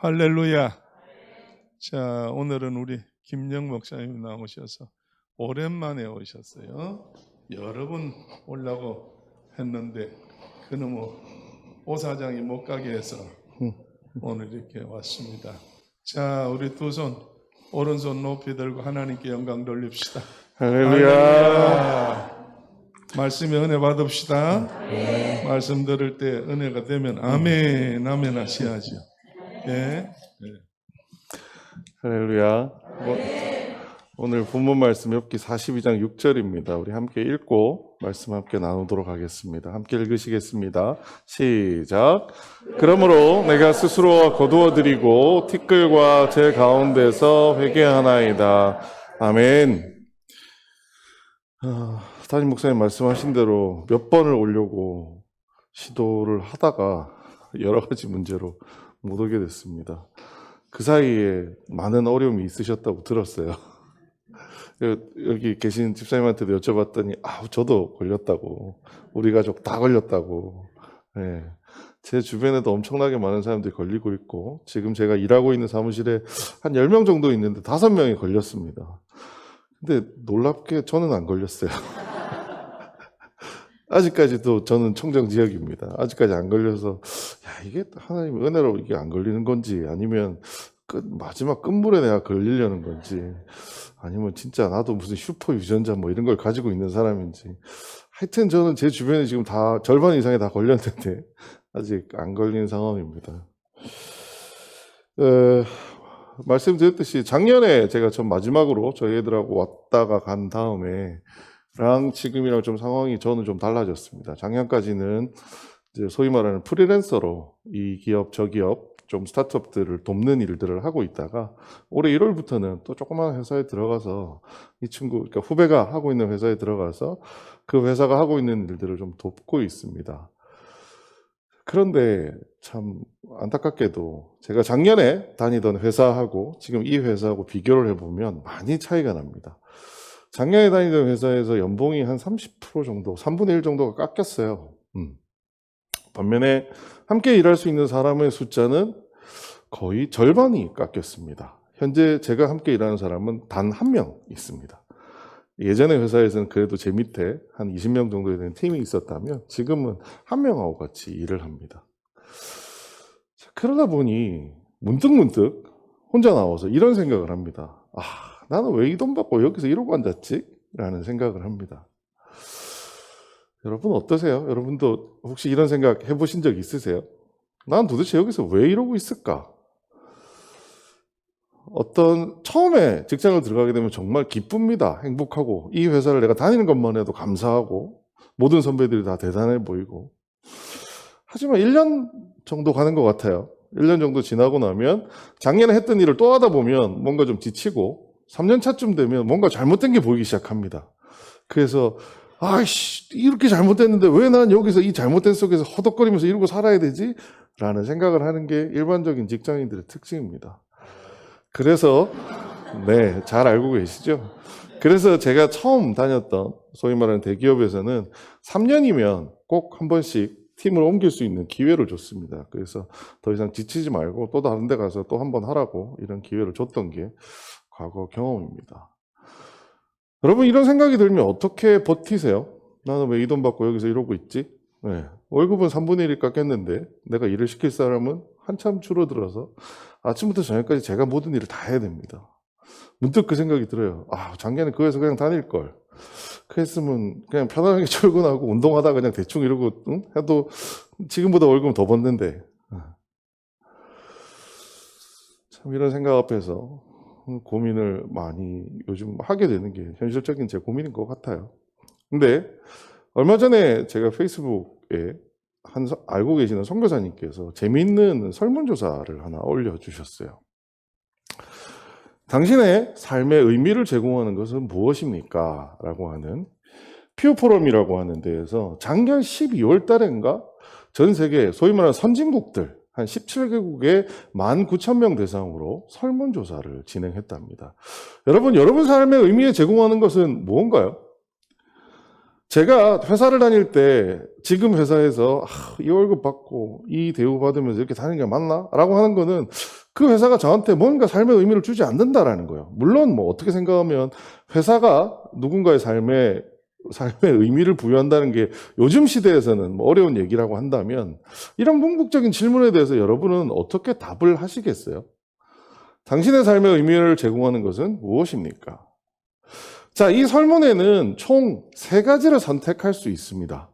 할렐루야. 자, 오늘은 우리 김영 목사님 나오셔서 오랜만에 오셨어요. 여러 번 오려고 했는데 그놈의 오사장이 못 가게 해서 오늘 이렇게 왔습니다. 자, 우리 두 손 오른손 높이 들고 하나님께 영광 돌립시다. 할렐루야. 말씀에 은혜 받읍시다. 말씀 들을 때 은혜가 되면 아멘 아멘 하셔야죠. 예. 할렐루야. 오늘 본문 말씀 욥기 42장 6절입니다. 우리 함께 읽고 말씀 함께 나누도록 하겠습니다. 함께 읽으시겠습니다. 시작. 그러므로 내가 스스로 거두어 드리고 티끌과 제 가운데서 회개하나이다. 아멘. 담임 목사님 말씀하신 대로 몇 번을 오려고 시도를 하다가 여러 가지 문제로 못 오게 됐습니다. 그 사이에 많은 어려움이 있으셨다고 들었어요. 여기 계신 집사님한테도 여쭤봤더니 저도 걸렸다고, 우리 가족 다 걸렸다고. 네. 제 주변에도 엄청나게 많은 사람들이 걸리고 있고, 지금 제가 일하고 있는 사무실에 한 10명 정도 있는데 5명이 걸렸습니다. 근데 놀랍게 저는 안 걸렸어요. 아직까지도 저는 청정 지역입니다. 아직까지 안 걸려서 이게 하나님의 은혜로 이게 안 걸리는 건지, 아니면 마지막 끝물에 내가 걸리려는 건지, 아니면 진짜 나도 무슨 슈퍼 유전자 뭐 이런 걸 가지고 있는 사람인지. 하여튼 저는 제 주변에 지금 다 절반 이상이 다 걸렸는데 아직 안 걸린 상황입니다. 말씀드렸듯이 작년에 제가 전 마지막으로 저희 애들하고 왔다가 간 다음에 지금이랑 좀 상황이 저는 좀 달라졌습니다. 작년까지는 이제 소위 말하는 프리랜서로 이 기업 저 기업 좀 스타트업들을 돕는 일들을 하고 있다가 올해 1월부터는 또 조그만 회사에 들어가서 이 친구, 그러니까 후배가 하고 있는 회사에 들어가서 그 회사가 하고 있는 일들을 좀 돕고 있습니다. 그런데 참 안타깝게도 제가 작년에 다니던 회사하고 지금 이 회사하고 비교를 해보면 많이 차이가 납니다. 작년에 다니던 회사에서 연봉이 한 30% 정도, 3분의 1 정도가 깎였어요. 반면에 함께 일할 수 있는 사람의 숫자는 거의 절반이 깎였습니다. 현재 제가 함께 일하는 사람은 단 1명 있습니다. 예전에 회사에서는 그래도 제 밑에 한 20명 정도 되는 팀이 있었다면 지금은 1명하고 같이 일을 합니다. 그러다 보니 문득 혼자 나와서 이런 생각을 합니다. 나는 왜 이 돈 받고 여기서 이러고 앉았지? 라는 생각을 합니다. 여러분 어떠세요? 여러분도 혹시 이런 생각 해보신 적 있으세요? 난 도대체 여기서 왜 이러고 있을까? 처음에 직장을 들어가게 되면 정말 기쁩니다. 행복하고, 이 회사를 내가 다니는 것만 해도 감사하고, 모든 선배들이 다 대단해 보이고. 하지만 1년 정도 가는 것 같아요. 1년 정도 지나고 나면 작년에 했던 일을 또 하다 보면 뭔가 좀 지치고, 3년 차쯤 되면 뭔가 잘못된 게 보이기 시작합니다. 그래서 이렇게 잘못됐는데 왜 난 여기서 이 잘못된 속에서 허덕거리면서 이러고 살아야 되지? 라는 생각을 하는 게 일반적인 직장인들의 특징입니다. 그래서 잘 알고 계시죠? 그래서 제가 처음 다녔던 소위 말하는 대기업에서는 3년이면 꼭 한 번씩 팀을 옮길 수 있는 기회를 줬습니다. 그래서 더 이상 지치지 말고 또 다른 데 가서 또 한 번 하라고 이런 기회를 줬던 게 과거 경험입니다. 여러분 이런 생각이 들면 어떻게 버티세요? 나는 왜 이 돈 받고 여기서 이러고 있지? 월급은 3분의 1이 깎였는데 내가 일을 시킬 사람은 한참 줄어들어서 아침부터 저녁까지 제가 모든 일을 다 해야 됩니다. 문득 그 생각이 들어요. 작년에 그 회사 그냥 다닐 걸. 그랬으면 그냥 편안하게 출근하고 운동하다가 그냥 대충 이러고 해도 지금보다 월급은 더 벌는데. 참 이런 생각 앞에서 고민을 많이 요즘 하게 되는 게 현실적인 제 고민인 것 같아요. 근데 얼마 전에 제가 페이스북에 알고 계시는 선교사님께서 재미있는 설문조사를 하나 올려주셨어요. 당신의 삶의 의미를 제공하는 것은 무엇입니까? 라고 하는 퓨포럼이라고 하는 데에서 작년 12월 달인가 전 세계 소위 말하는 선진국들 한 17개국의 19,000명 대상으로 설문조사를 진행했답니다. 여러분 삶의 의미에 제공하는 것은 무언가요? 제가 회사를 다닐 때 지금 회사에서 이 월급 받고 이 대우 받으면서 이렇게 다니는 게 맞나? 라고 하는 거는 그 회사가 저한테 뭔가 삶의 의미를 주지 않는다라는 거예요. 물론 뭐 어떻게 생각하면 회사가 누군가의 삶의 의미를 부여한다는 게 요즘 시대에서는 뭐 어려운 얘기라고 한다면 이런 궁극적인 질문에 대해서 여러분은 어떻게 답을 하시겠어요? 당신의 삶의 의미를 제공하는 것은 무엇입니까? 자, 이 설문에는 총 3가지를 선택할 수 있습니다.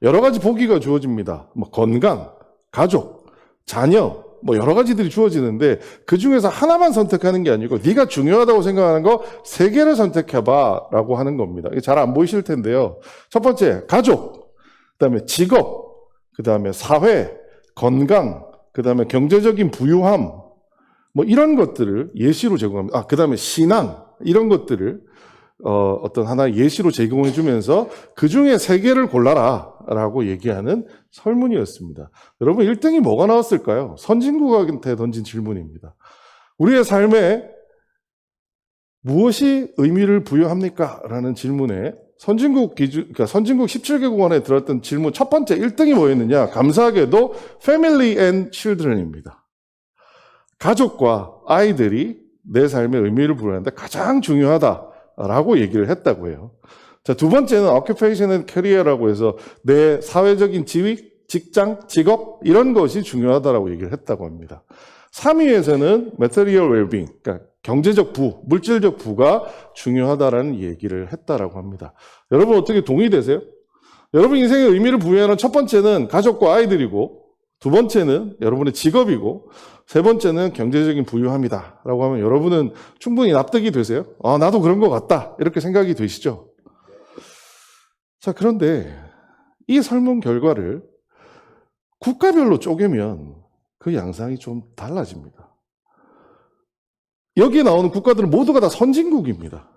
여러 가지 보기가 주어집니다. 뭐 건강, 가족, 자녀, 뭐 여러 가지들이 주어지는데 그 중에서 하나만 선택하는 게 아니고 네가 중요하다고 생각하는 거 3개를 선택해봐 라고 하는 겁니다. 이게 잘 안 보이실 텐데요. 첫 번째, 가족, 그 다음에 직업, 그 다음에 사회, 건강, 그 다음에 경제적인 부유함, 뭐 이런 것들을 예시로 제공합니다. 그 다음에 신앙, 이런 것들을 어떤 하나의 예시로 제공해 주면서 그 중에 3개를 골라라 라고 얘기하는 설문이었습니다. 여러분 1등이 뭐가 나왔을까요? 선진국한테 던진 질문입니다. 우리의 삶에 무엇이 의미를 부여합니까? 라는 질문에 선진국 17개국 안에 들었던 질문 첫 번째 1등이 뭐였느냐? 감사하게도 Family and Children입니다. 가족과 아이들이 내 삶의 의미를 부여하는데 가장 중요하다라고 얘기를 했다고 해요. 자, 두 번째는 Occupation and Career라고 해서 내 사회적인 지위, 직장, 직업 이런 것이 중요하다라고 얘기를 했다고 합니다. 3위에서는 Material Well-being, 그러니까 경제적 부, 물질적 부가 중요하다라는 얘기를 했다라고 합니다. 여러분 어떻게 동의되세요? 여러분 인생의 의미를 부여하는 첫 번째는 가족과 아이들이고 두 번째는 여러분의 직업이고 세 번째는 경제적인 부유함이다 라고 하면 여러분은 충분히 납득이 되세요? 나도 그런 것 같다 이렇게 생각이 되시죠? 자, 그런데 이 설문 결과를 국가별로 쪼개면 그 양상이 좀 달라집니다. 여기에 나오는 국가들은 모두가 다 선진국입니다.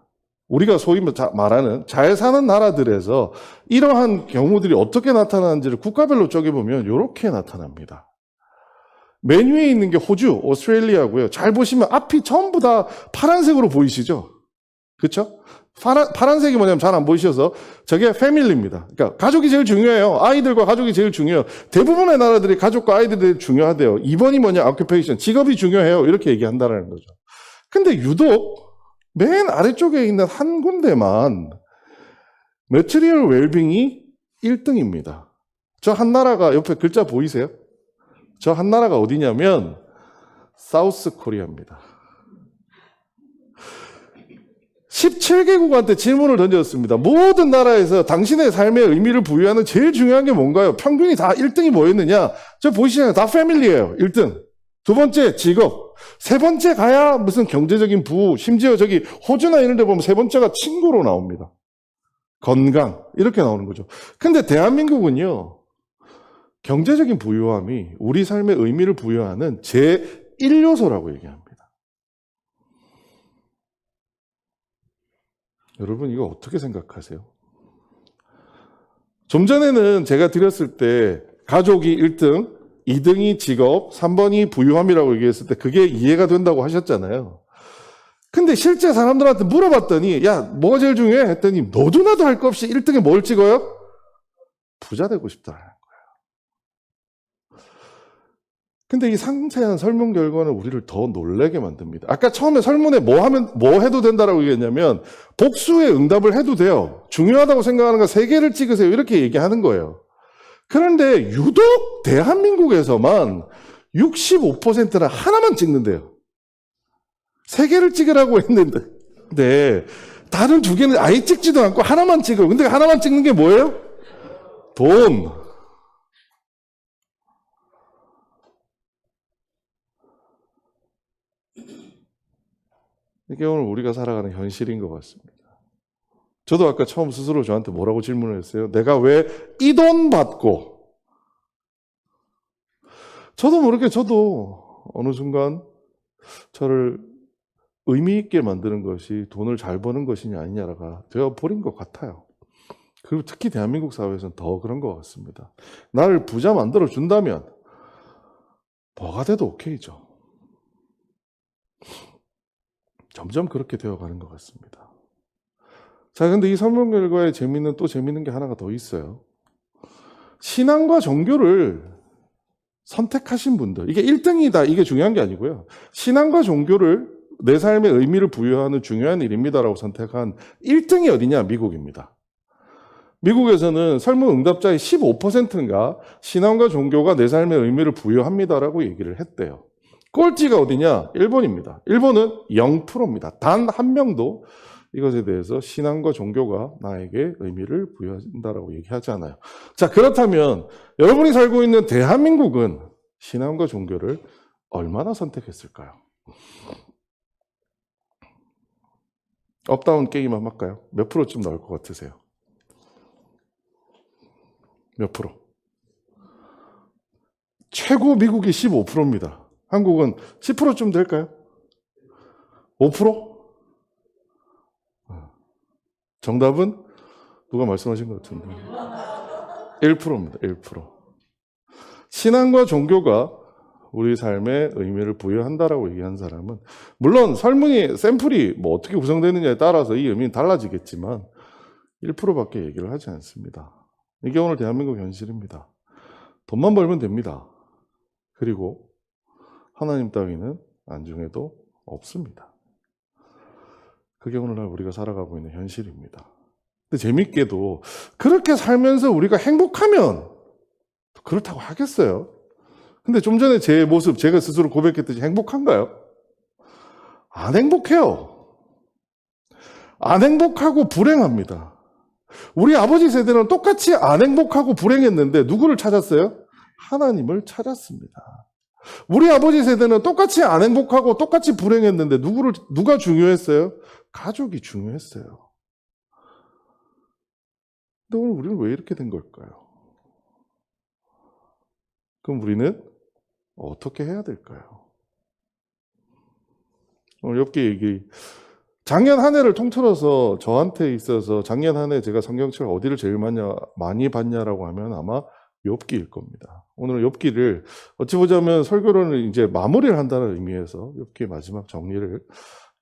우리가 소위 말하는 잘 사는 나라들에서 이러한 경우들이 어떻게 나타나는지를 국가별로 쪼개보면 이렇게 나타납니다. 맨 위에 있는 게 호주, 오스트레일리아고요. 잘 보시면 앞이 전부 다 파란색으로 보이시죠? 그렇죠? 파란색이 뭐냐면 잘 안 보이셔서 저게 패밀리입니다. 그러니까 가족이 제일 중요해요. 아이들과 가족이 제일 중요해요. 대부분의 나라들이 가족과 아이들이 중요하대요. 2번이 뭐냐? occupation, 직업이 중요해요. 이렇게 얘기한다는 거죠. 근데 유독 맨 아래쪽에 있는 한 군데만 material well-being이 1등입니다. 저 한 나라가 옆에 글자 보이세요? 저 한 나라가 어디냐면 사우스 코리아입니다. 17개국한테 질문을 던졌습니다. 모든 나라에서 당신의 삶의 의미를 부여하는 제일 중요한 게 뭔가요? 평균이 다 1등이 뭐였느냐? 저 보이시잖아요. 다 패밀리예요. 1등. 두 번째 직업. 세 번째 가야 무슨 경제적인 부. 심지어 저기 호주나 이런 데 보면 세 번째가 친구로 나옵니다. 건강. 이렇게 나오는 거죠. 근데 대한민국은요. 경제적인 부유함이 우리 삶의 의미를 부여하는 제1요소라고 얘기합니다. 여러분 이거 어떻게 생각하세요? 좀 전에는 제가 드렸을 때 가족이 1등, 2등이 직업, 3번이 부유함이라고 얘기했을 때 그게 이해가 된다고 하셨잖아요. 근데 실제 사람들한테 물어봤더니 야 뭐가 제일 중요해? 했더니 너도 나도 할 것 없이 1등에 뭘 찍어요? 부자 되고 싶다. 근데 이 상세한 설문 결과는 우리를 더 놀라게 만듭니다. 아까 처음에 설문에 뭐 해도 된다라고 얘기했냐면 복수의 응답을 해도 돼요. 중요하다고 생각하는 거 3개를 찍으세요. 이렇게 얘기하는 거예요. 그런데 유독 대한민국에서만 65%는 하나만 찍는데요. 3개를 찍으라고 했는데 다른 2개는 아예 찍지도 않고 하나만 찍어요. 근데 하나만 찍는 게 뭐예요? 돈. 이게 오늘 우리가 살아가는 현실인 것 같습니다. 저도 아까 처음 스스로 저한테 뭐라고 질문을 했어요? 내가 왜 이 돈 받고 저도 모르게 저도 어느 순간 저를 의미 있게 만드는 것이 돈을 잘 버는 것이냐 아니냐가 되어버린 것 같아요. 그리고 특히 대한민국 사회에서는 더 그런 것 같습니다. 나를 부자 만들어 준다면 뭐가 돼도 오케이죠. 점점 그렇게 되어가는 것 같습니다. 자, 근데 이 설문 결과에 또 재밌는 게 하나가 더 있어요. 신앙과 종교를 선택하신 분들, 이게 1등이다, 이게 중요한 게 아니고요. 신앙과 종교를 내 삶의 의미를 부여하는 중요한 일입니다라고 선택한 1등이 어디냐? 미국입니다. 미국에서는 설문 응답자의 15%인가 신앙과 종교가 내 삶의 의미를 부여합니다라고 얘기를 했대요. 꼴찌가 어디냐? 일본입니다. 일본은 0%입니다. 단 한 명도 이것에 대해서 신앙과 종교가 나에게 의미를 부여한다라고 얘기하지 않아요. 자, 그렇다면 여러분이 살고 있는 대한민국은 신앙과 종교를 얼마나 선택했을까요? 업다운 게임 한번 할까요? 몇 프로쯤 나올 것 같으세요? 몇 프로? 최고 미국이 15%입니다. 한국은 10%쯤 될까요? 5%? 정답은 누가 말씀하신 것 같은데 1%입니다. 1%. 신앙과 종교가 우리 삶에 의미를 부여한다라고 얘기한 사람은 물론 설문이 샘플이 뭐 어떻게 구성되느냐에 따라서 이 의미는 달라지겠지만 1%밖에 얘기를 하지 않습니다. 이게 오늘 대한민국 현실입니다. 돈만 벌면 됩니다. 그리고 하나님 따위는 안중에도 없습니다. 그게 오늘날 우리가 살아가고 있는 현실입니다. 근데 재밌게도 그렇게 살면서 우리가 행복하면 그렇다고 하겠어요? 근데 좀 전에 제 모습, 제가 스스로 고백했듯이 행복한가요? 안 행복해요. 안 행복하고 불행합니다. 우리 아버지 세대는 똑같이 안 행복하고 불행했는데 누구를 찾았어요? 하나님을 찾았습니다. 우리 아버지 세대는 똑같이 안 행복하고 똑같이 불행했는데 누가 중요했어요? 가족이 중요했어요. 근데 오늘 우리는 왜 이렇게 된 걸까요? 그럼 우리는 어떻게 해야 될까요? 오늘 엽기 얘기. 작년 한 해를 통틀어서 저한테 있어서 작년 한 해 제가 성경책을 어디를 제일 많이 봤냐라고 하면 아마 욥기일 겁니다. 오늘 욥기를 어찌 보자면 설교로는 이제 마무리를 한다는 의미에서 욥기의 마지막 정리를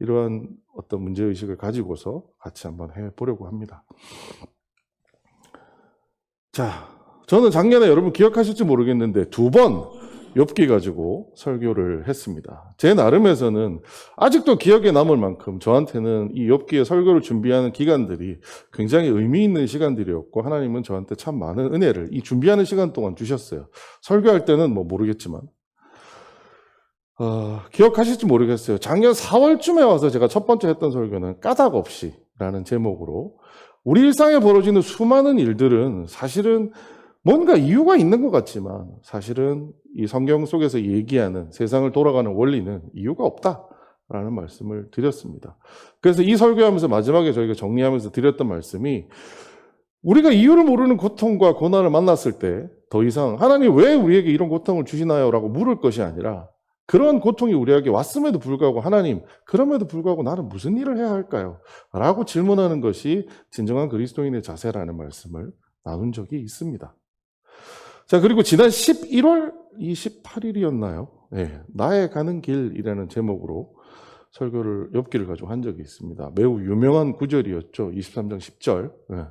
이러한 어떤 문제의식을 가지고서 같이 한번 해보려고 합니다. 자, 저는 작년에 여러분 기억하실지 모르겠는데 2번 욥기 가지고 설교를 했습니다. 제 나름에서는 아직도 기억에 남을 만큼 저한테는 이 욥기의 설교를 준비하는 기간들이 굉장히 의미 있는 시간들이었고 하나님은 저한테 참 많은 은혜를 이 준비하는 시간 동안 주셨어요. 설교할 때는 뭐 모르겠지만 기억하실지 모르겠어요. 작년 4월쯤에 와서 제가 첫 번째 했던 설교는 까닭 없이 라는 제목으로 우리 일상에 벌어지는 수많은 일들은 사실은 뭔가 이유가 있는 것 같지만 사실은 이 성경 속에서 얘기하는 세상을 돌아가는 원리는 이유가 없다라는 말씀을 드렸습니다. 그래서 이 설교하면서 마지막에 저희가 정리하면서 드렸던 말씀이 우리가 이유를 모르는 고통과 고난을 만났을 때 더 이상 하나님 왜 우리에게 이런 고통을 주시나요? 라고 물을 것이 아니라 그런 고통이 우리에게 왔음에도 불구하고 하나님 그럼에도 불구하고 나는 무슨 일을 해야 할까요? 라고 질문하는 것이 진정한 그리스도인의 자세라는 말씀을 나눈 적이 있습니다. 자, 그리고 지난 11월 28일이었나요? 네, 나의 가는 길이라는 제목으로 설교를 욥기를 가지고 한 적이 있습니다. 매우 유명한 구절이었죠. 23장 10절. 네.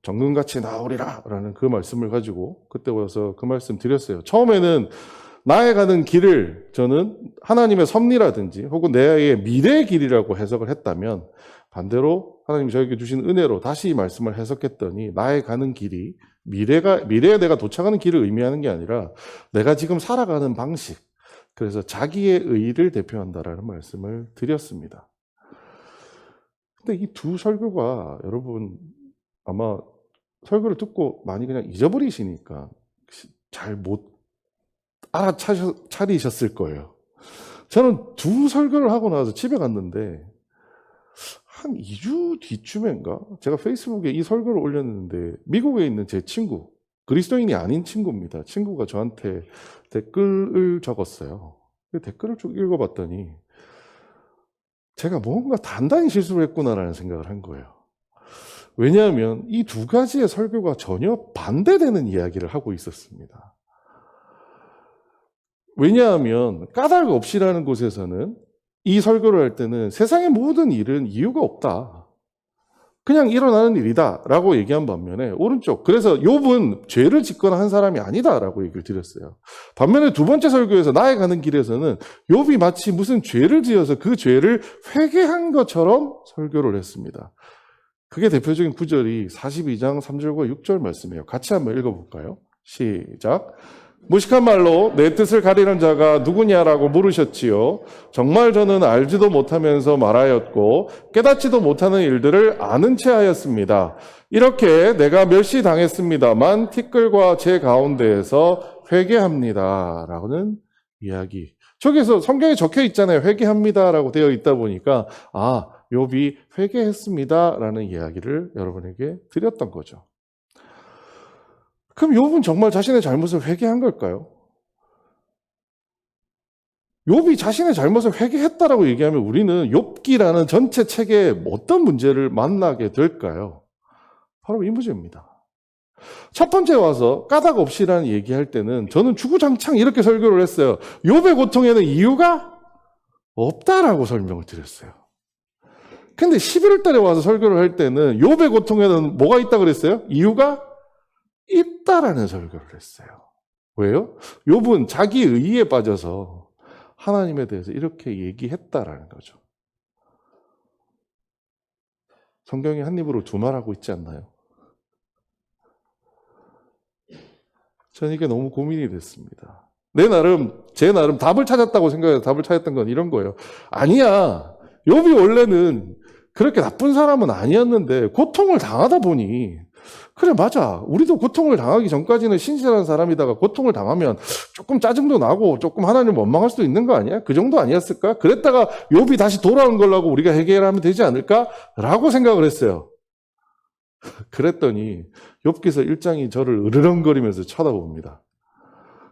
정금같이 나오리라 라는 그 말씀을 가지고 그때 와서 그 말씀 드렸어요. 처음에는 나의 가는 길을 저는 하나님의 섭리라든지 혹은 내의 미래의 길이라고 해석을 했다면 반대로 하나님이 저에게 주신 은혜로 다시 이 말씀을 해석했더니 나의 가는 길이 미래에 내가 도착하는 길을 의미하는 게 아니라 내가 지금 살아가는 방식, 그래서 자기의 의의를 대표한다라는 말씀을 드렸습니다. 근데 이 두 설교가 여러분 아마 설교를 듣고 많이 그냥 잊어버리시니까 잘 못 알아차리셨을 거예요. 저는 두 설교를 하고 나서 집에 갔는데 한 2주 뒤쯤인가 제가 페이스북에 이 설교를 올렸는데 미국에 있는 제 친구, 그리스도인이 아닌 친구입니다. 친구가 저한테 댓글을 적었어요. 그 댓글을 쭉 읽어봤더니 제가 뭔가 단단히 실수를 했구나라는 생각을 한 거예요. 왜냐하면 이 두 가지의 설교가 전혀 반대되는 이야기를 하고 있었습니다. 왜냐하면 까닭 없이라는 곳에서는 이 설교를 할 때는 세상의 모든 일은 이유가 없다. 그냥 일어나는 일이다라고 얘기한 반면에 오른쪽, 그래서 욥은 죄를 짓거나 한 사람이 아니다라고 얘기를 드렸어요. 반면에 두 번째 설교에서 나아가는 길에서는 욥이 마치 무슨 죄를 지어서 그 죄를 회개한 것처럼 설교를 했습니다. 그게 대표적인 구절이 42장 3절과 6절 말씀이에요. 같이 한번 읽어볼까요? 시작. 무식한 말로 내 뜻을 가리는 자가 누구냐라고 물으셨지요. 정말 저는 알지도 못하면서 말하였고 깨닫지도 못하는 일들을 아는 채 하였습니다. 이렇게 내가 멸시당했습니다만 티끌과 제 가운데에서 회개합니다. 라고는 이야기. 저기서 성경에 적혀 있잖아요. 회개합니다. 라고 되어 있다 보니까 욥이 회개했습니다. 라는 이야기를 여러분에게 드렸던 거죠. 그럼 욥은 정말 자신의 잘못을 회개한 걸까요? 욥이 자신의 잘못을 회개했다라고 얘기하면 우리는 욥기라는 전체 책에 어떤 문제를 만나게 될까요? 바로 이 문제입니다. 첫 번째 와서 까닭 없이라는 얘기할 때는 저는 주구장창 이렇게 설교를 했어요. 욥의 고통에는 이유가 없다라고 설명을 드렸어요. 근데 11월 달에 와서 설교를 할 때는 욥의 고통에는 뭐가 있다 그랬어요? 이유가 있다라는 설교를 했어요. 왜요? 욥은 자기 의의에 빠져서 하나님에 대해서 이렇게 얘기했다라는 거죠. 성경이 한 입으로 두 말하고 있지 않나요? 저는 이게 너무 고민이 됐습니다. 제 나름 답을 찾았다고 생각해서 답을 찾았던 건 이런 거예요. 아니야. 욥이 원래는 그렇게 나쁜 사람은 아니었는데 고통을 당하다 보니 그래 맞아. 우리도 고통을 당하기 전까지는 신실한 사람이다가 고통을 당하면 조금 짜증도 나고 조금 하나님을 원망할 수도 있는 거 아니야? 그 정도 아니었을까? 그랬다가 욥이 다시 돌아온 걸라고 우리가 해결하면 되지 않을까? 라고 생각을 했어요. 그랬더니 욥기서 1장이 저를 으르렁거리면서 쳐다봅니다.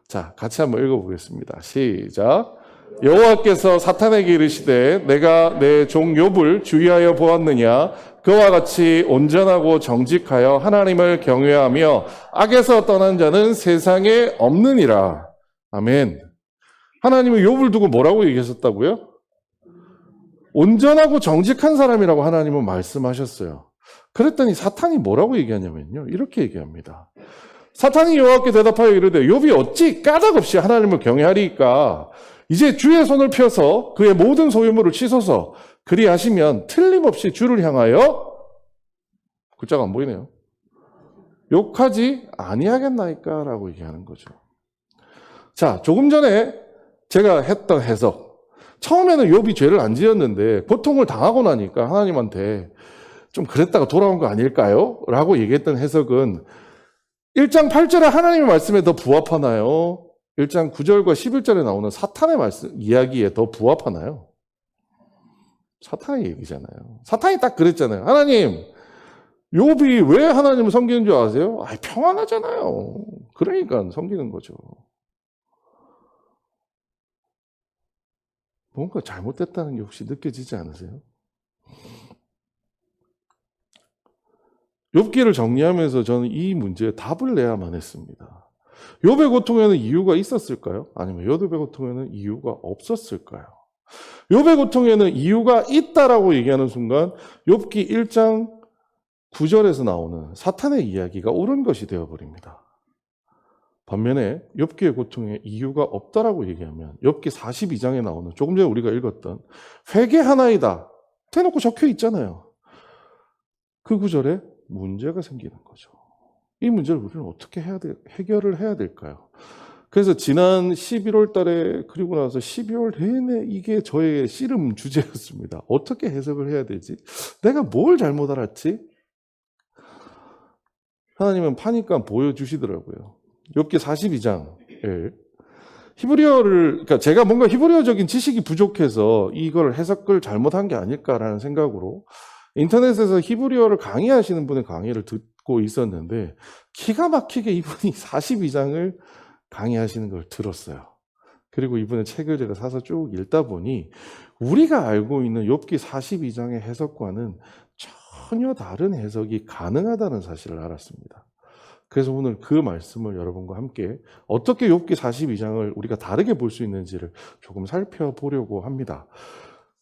자, 같이 한번 읽어보겠습니다. 시작. 여호와께서 사탄에게 이르시되 내가 내 종 욥을 주의하여 보았느냐? 그와 같이 온전하고 정직하여 하나님을 경외하며 악에서 떠난 자는 세상에 없느니라. 아멘. 하나님은 욥을 두고 뭐라고 얘기하셨다고요? 온전하고 정직한 사람이라고 하나님은 말씀하셨어요. 그랬더니 사탄이 뭐라고 얘기하냐면요. 이렇게 얘기합니다. 사탄이 여호와께 대답하여 이르되 욥이 어찌 까닭없이 하나님을 경외하리까? 이제 주의 손을 펴서 그의 모든 소유물을 치소서 그리하시면 틀림없이 주를 향하여 글자가 안 보이네요. 욕하지 아니하겠나이까? 라고 얘기하는 거죠. 자, 조금 전에 제가 했던 해석. 처음에는 욥이 죄를 안 지었는데 고통을 당하고 나니까 하나님한테 좀 그랬다가 돌아온 거 아닐까요? 라고 얘기했던 해석은 1장 8절에 하나님의 말씀에 더 부합하나요? 1장 9절과 11절에 나오는 사탄의 말씀, 이야기에 더 부합하나요? 사탄의 얘기잖아요. 사탄이 딱 그랬잖아요. 하나님, 욥이 왜 하나님을 섬기는 줄 아세요? 평안하잖아요. 그러니까 섬기는 거죠. 뭔가 잘못됐다는 게 혹시 느껴지지 않으세요? 욥기를 정리하면서 저는 이 문제에 답을 내야만 했습니다. 욥의 고통에는 이유가 있었을까요? 아니면 욥의 고통에는 이유가 없었을까요? 욥의 고통에는 이유가 있다라고 얘기하는 순간 욥기 1장 9절에서 나오는 사탄의 이야기가 옳은 것이 되어버립니다. 반면에 욥기의 고통에 이유가 없다라고 얘기하면 욥기 42장에 나오는 조금 전에 우리가 읽었던 회개하나이다 대놓고 적혀 있잖아요. 그 구절에 문제가 생기는 거죠. 이 문제를 우리는 어떻게 해결을 해야 될까요? 그래서 지난 11월 달에 그리고 나서 12월 내내 이게 저의 씨름 주제였습니다. 어떻게 해석을 해야 되지? 내가 뭘 잘못 알았지? 하나님은 파니까 보여주시더라고요. 욥기 42장 그러니까 제가 뭔가 히브리어적인 지식이 부족해서 이걸 해석을 잘못한 게 아닐까라는 생각으로 인터넷에서 히브리어를 강의하시는 분의 강의를 듣고 있었는데 기가 막히게 이분이 42장을 강의하시는 걸 들었어요. 그리고 이분의 책을 제가 사서 쭉 읽다 보니 우리가 알고 있는 욥기 42장의 해석과는 전혀 다른 해석이 가능하다는 사실을 알았습니다. 그래서 오늘 그 말씀을 여러분과 함께 어떻게 욥기 42장을 우리가 다르게 볼 수 있는지를 조금 살펴보려고 합니다.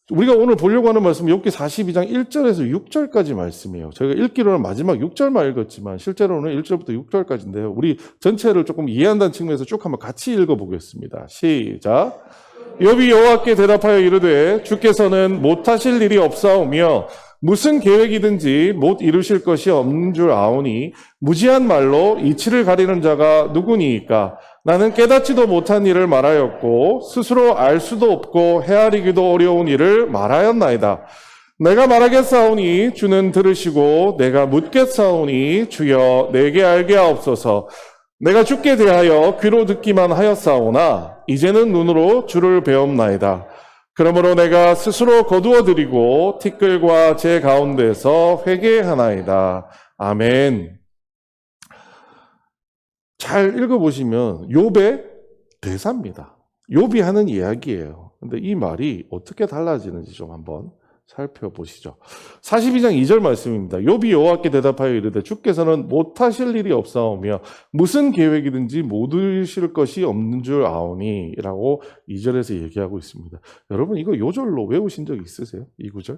우리가 오늘 보려고 하는 말씀은 욥기 42장 1절에서 6절까지 말씀이에요. 저희가 읽기로는 마지막 6절만 읽었지만 실제로는 1절부터 6절까지인데요. 우리 전체를 조금 이해한다는 측면에서 쭉 한번 같이 읽어보겠습니다. 시작. 욥이 여호와께 대답하여 이르되 주께서는 못하실 일이 없사오며 무슨 계획이든지 못 이루실 것이 없는 줄 아오니 무지한 말로 이치를 가리는 자가 누구니이까. 나는 깨닫지도 못한 일을 말하였고 스스로 알 수도 없고 헤아리기도 어려운 일을 말하였나이다. 내가 말하겠사오니 주는 들으시고 내가 묻겠사오니 주여 내게 알게 하옵소서. 내가 주께 대하여 귀로 듣기만 하였사오나 이제는 눈으로 주를 배움나이다. 그러므로 내가 스스로 거두어드리고 티끌과 제 가운데서 회개하나이다. 아멘. 잘 읽어보시면 욥의 대사입니다. 욥이 하는 이야기예요. 근데 이 말이 어떻게 달라지는지 좀 한번 살펴보시죠. 42장 2절 말씀입니다. 욥이 여호와께 대답하여 이르되 주께서는 못하실 일이 없사오며 무슨 계획이든지 못 이루실 것이 없는 줄 아오니 라고 2절에서 얘기하고 있습니다. 여러분 이거 요절로 외우신 적 있으세요? 이 구절?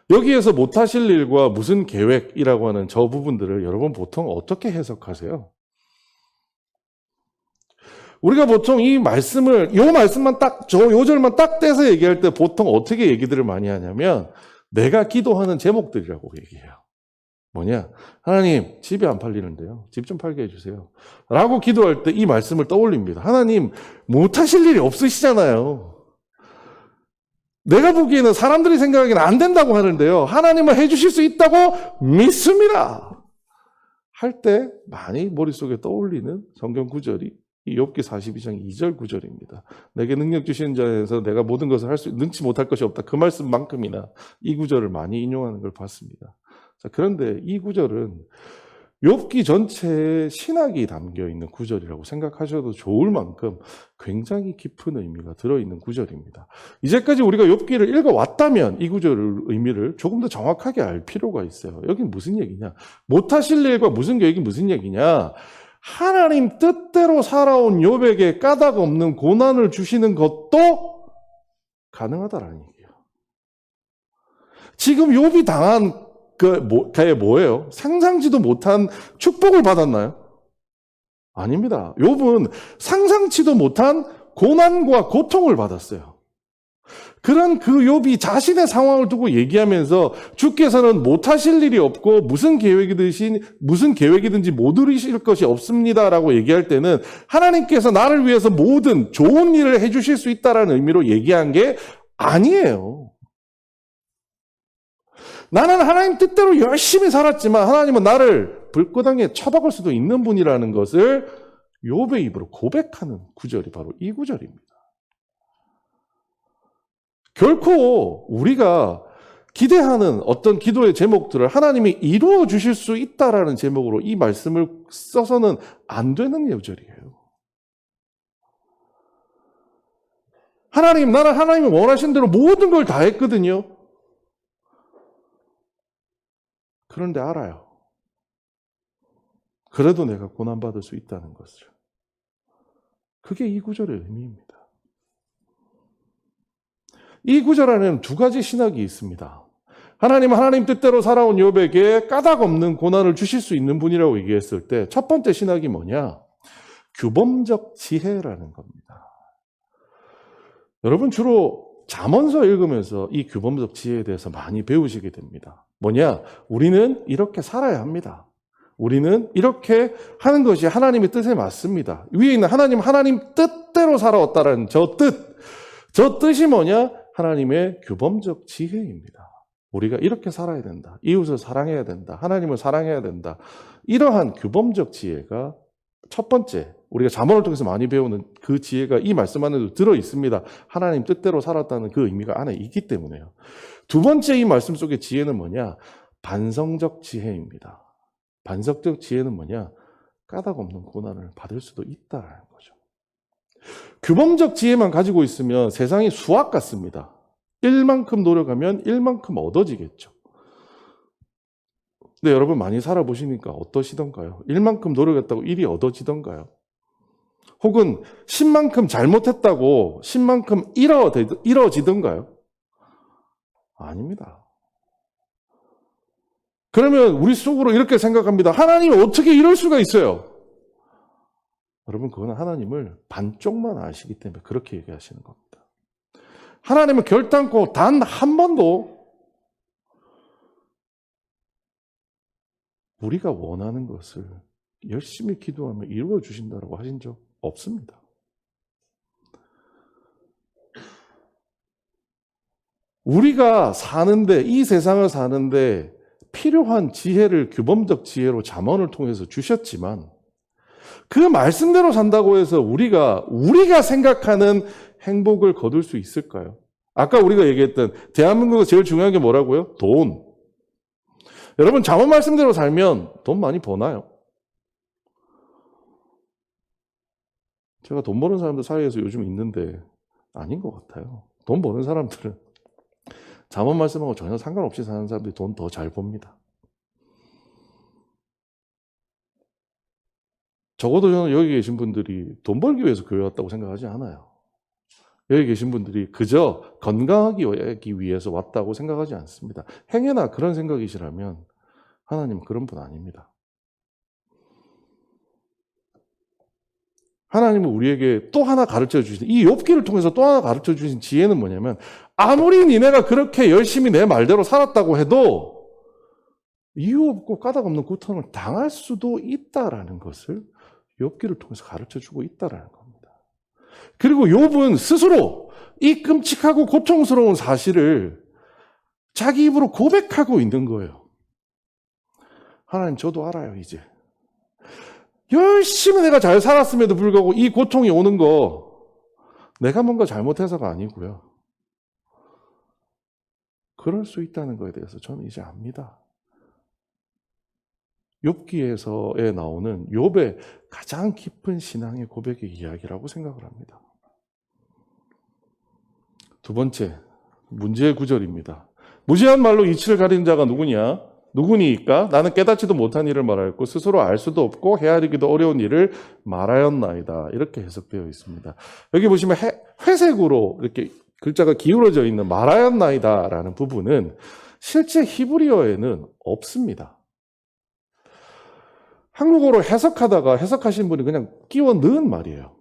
여기에서 못하실 일과 무슨 계획이라고 하는 저 부분들을 여러분 보통 어떻게 해석하세요? 우리가 보통 이 말씀을, 요 말씀만 딱, 저 요절만 딱 떼서 얘기할 때 보통 어떻게 얘기들을 많이 하냐면, 내가 기도하는 제목들이라고 얘기해요. 뭐냐? 하나님, 집이 안 팔리는데요. 집 좀 팔게 해주세요. 라고 기도할 때 이 말씀을 떠올립니다. 하나님, 못하실 일이 없으시잖아요. 내가 보기에는 사람들이 생각하기에는 안 된다고 하는데요. 하나님은 해주실 수 있다고 믿습니다. 할 때 많이 머릿속에 떠올리는 성경 구절이 이 욥기 42장 2절 구절입니다. 내게 능력 주시는 자에서 내가 모든 것을 능치 못할 것이 없다. 그 말씀만큼이나 이 구절을 많이 인용하는 걸 봤습니다. 자, 그런데 이 구절은 욥기 전체에 신학이 담겨 있는 구절이라고 생각하셔도 좋을 만큼 굉장히 깊은 의미가 들어있는 구절입니다. 이제까지 우리가 욥기를 읽어왔다면 이 구절의 의미를 조금 더 정확하게 알 필요가 있어요. 여긴 무슨 얘기냐? 못하실 일과 무슨 계획이 무슨 얘기냐? 하나님 뜻대로 살아온 욥에게 까닭 없는 고난을 주시는 것도 가능하다라는 얘기예요. 지금 욥이 당한 그게 뭐예요? 상상지도 못한 축복을 받았나요? 아닙니다. 욥은 상상치도 못한 고난과 고통을 받았어요. 그런 그 욥이 자신의 상황을 두고 얘기하면서 주께서는 못하실 일이 없고 무슨 계획이든지 못 이루실 것이 없습니다라고 얘기할 때는 하나님께서 나를 위해서 모든 좋은 일을 해주실 수 있다라는 의미로 얘기한 게 아니에요. 나는 하나님 뜻대로 열심히 살았지만 하나님은 나를 불구덩이에 처박을 수도 있는 분이라는 것을 욥의 입으로 고백하는 구절이 바로 이 구절입니다. 결코 우리가 기대하는 어떤 기도의 제목들을 하나님이 이루어 주실 수 있다라는 제목으로 이 말씀을 써서는 안 되는 요절이에요. 하나님, 나는 하나님이 원하신 대로 모든 걸 다 했거든요. 그런데 알아요. 그래도 내가 고난받을 수 있다는 것을. 그게 이 구절의 의미입니다. 이 구절 안에는 두 가지 신학이 있습니다. 하나님은 하나님 뜻대로 살아온 욥에게 까닭 없는 고난을 주실 수 있는 분이라고 얘기했을 때 첫 번째 신학이 뭐냐? 규범적 지혜라는 겁니다. 여러분 주로 잠언서 읽으면서 이 규범적 지혜에 대해서 많이 배우시게 됩니다. 뭐냐? 우리는 이렇게 살아야 합니다. 우리는 이렇게 하는 것이 하나님의 뜻에 맞습니다. 위에 있는 하나님 뜻대로 살아왔다는 저 뜻이 뭐냐? 하나님의 규범적 지혜입니다. 우리가 이렇게 살아야 된다. 이웃을 사랑해야 된다. 하나님을 사랑해야 된다. 이러한 규범적 지혜가 첫 번째, 우리가 잠언을 통해서 많이 배우는 그 지혜가 이 말씀 안에도 들어 있습니다. 하나님 뜻대로 살았다는 그 의미가 안에 있기 때문에요. 두 번째 이 말씀 속의 지혜는 뭐냐? 반성적 지혜입니다. 반성적 지혜는 뭐냐? 까닭 없는 고난을 받을 수도 있다는 거죠. 규범적 지혜만 가지고 있으면 세상이 수학 같습니다. 1만큼 노력하면 1만큼 얻어지겠죠. 근데 여러분 많이 살아보시니까 어떠시던가요? 1만큼 노력했다고 1이 얻어지던가요? 혹은 10만큼 잘못했다고 10만큼 잃어지던가요? 아닙니다. 그러면 우리 속으로 이렇게 생각합니다. 하나님이 어떻게 이럴 수가 있어요? 여러분, 그건 하나님을 반쪽만 아시기 때문에 그렇게 얘기하시는 겁니다. 하나님은 결단코 단 한 번도 우리가 원하는 것을 열심히 기도하며 이루어 주신다고 하신 적 없습니다. 우리가 사는데, 이 세상을 사는데 필요한 지혜를 규범적 지혜로 잠언을 통해서 주셨지만 그 말씀대로 산다고 해서 우리가 생각하는 행복을 거둘 수 있을까요? 아까 우리가 얘기했던 대한민국에서 제일 중요한 게 뭐라고요? 돈. 여러분, 잠언 말씀대로 살면 돈 많이 버나요? 제가 돈 버는 사람들 사이에서 요즘 있는데 아닌 것 같아요. 돈 버는 사람들은 잠언 말씀하고 전혀 상관없이 사는 사람들이 돈 더 잘 법니다. 적어도 저는 여기 계신 분들이 돈 벌기 위해서 교회 왔다고 생각하지 않아요. 여기 계신 분들이 그저 건강하기 위해서 왔다고 생각하지 않습니다. 행여나 그런 생각이시라면 하나님 그런 분 아닙니다. 하나님은 우리에게 또 하나 가르쳐 주신, 이 욥기를 통해서 또 하나 가르쳐 주신 지혜는 뭐냐면, 아무리 니네가 그렇게 열심히 내 말대로 살았다고 해도 이유 없고 까닭 없는 고통을 당할 수도 있다라는 것을 욥기를 통해서 가르쳐 주고 있다라는 겁니다. 그리고 욥은 스스로 이 끔찍하고 고통스러운 사실을 자기 입으로 고백하고 있는 거예요. 하나님, 저도 알아요, 이제. 열심히 내가 잘 살았음에도 불구하고 이 고통이 오는 거 내가 뭔가 잘못해서가 아니고요. 그럴 수 있다는 거에 대해서 저는 이제 압니다. 욥기에서에 나오는 욥의 가장 깊은 신앙의 고백의 이야기라고 생각을 합니다. 두 번째, 문제의 구절입니다. 무지한 말로 이치를 가리는 자가 누구니까? 나는 깨닫지도 못한 일을 말하였고 스스로 알 수도 없고 헤아리기도 어려운 일을 말하였나이다. 이렇게 해석되어 있습니다. 여기 보시면 회색으로 이렇게 글자가 기울어져 있는 말하였나이다라는 부분은 실제 히브리어에는 없습니다. 한국어로 해석하다가 해석하신 분이 그냥 끼워 넣은 말이에요.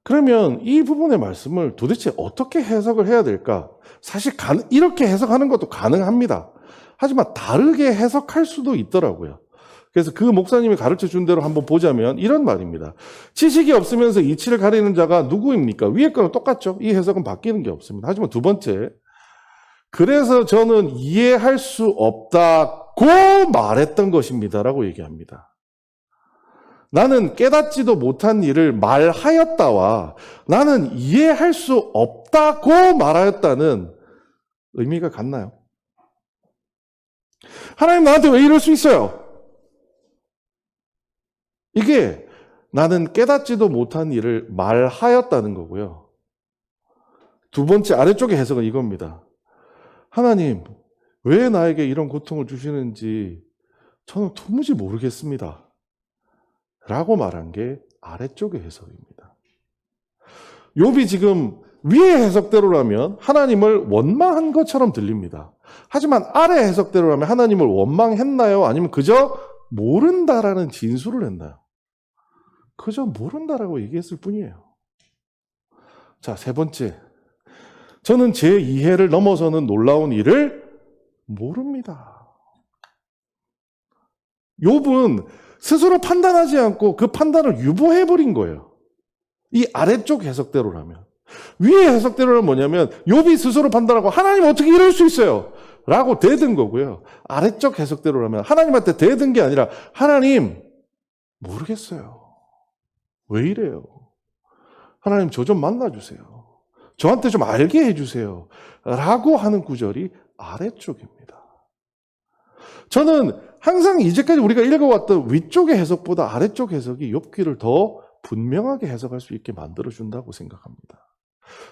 그러면 이 부분의 말씀을 도대체 어떻게 해석을 해야 될까? 사실 이렇게 해석하는 것도 가능합니다. 하지만 다르게 해석할 수도 있더라고요. 그래서 그 목사님이 가르쳐 준 대로 한번 보자면 이런 말입니다. 지식이 없으면서 이치를 가리는 자가 누구입니까? 위에 거랑 똑같죠? 이 해석은 바뀌는 게 없습니다. 하지만 두 번째, 그래서 저는 이해할 수 없다고 말했던 것입니다라고 얘기합니다. 나는 깨닫지도 못한 일을 말하였다와 나는 이해할 수 없다고 말하였다는 의미가 같나요? 하나님 나한테 왜 이럴 수 있어요? 이게 나는 깨닫지도 못한 일을 말하였다는 거고요. 두 번째 아래쪽의 해석은 이겁니다. 하나님, 왜 나에게 이런 고통을 주시는지 저는 도무지 모르겠습니다. 라고 말한 게 아래쪽의 해석입니다. 욥이 지금 위의 해석대로라면 하나님을 원망한 것처럼 들립니다. 하지만 아래 해석대로라면 하나님을 원망했나요? 아니면 그저 모른다라는 진술을 했나요? 그저 모른다라고 얘기했을 뿐이에요. 자, 세 번째. 저는 제 이해를 넘어서는 놀라운 일을 모릅니다. 욥은 스스로 판단하지 않고 그 판단을 유보해버린 거예요. 이 아래쪽 해석대로라면. 위의 해석대로는 뭐냐면 욥이 스스로 판단하고 하나님 어떻게 이럴 수 있어요? 라고 대든 거고요. 아래쪽 해석대로라면 하나님한테 대든 게 아니라 하나님 모르겠어요. 왜 이래요? 하나님 저 좀 만나주세요. 저한테 좀 알게 해주세요. 라고 하는 구절이 아래쪽입니다. 저는 항상 이제까지 우리가 읽어왔던 위쪽의 해석보다 아래쪽 해석이 욥기를 더 분명하게 해석할 수 있게 만들어준다고 생각합니다.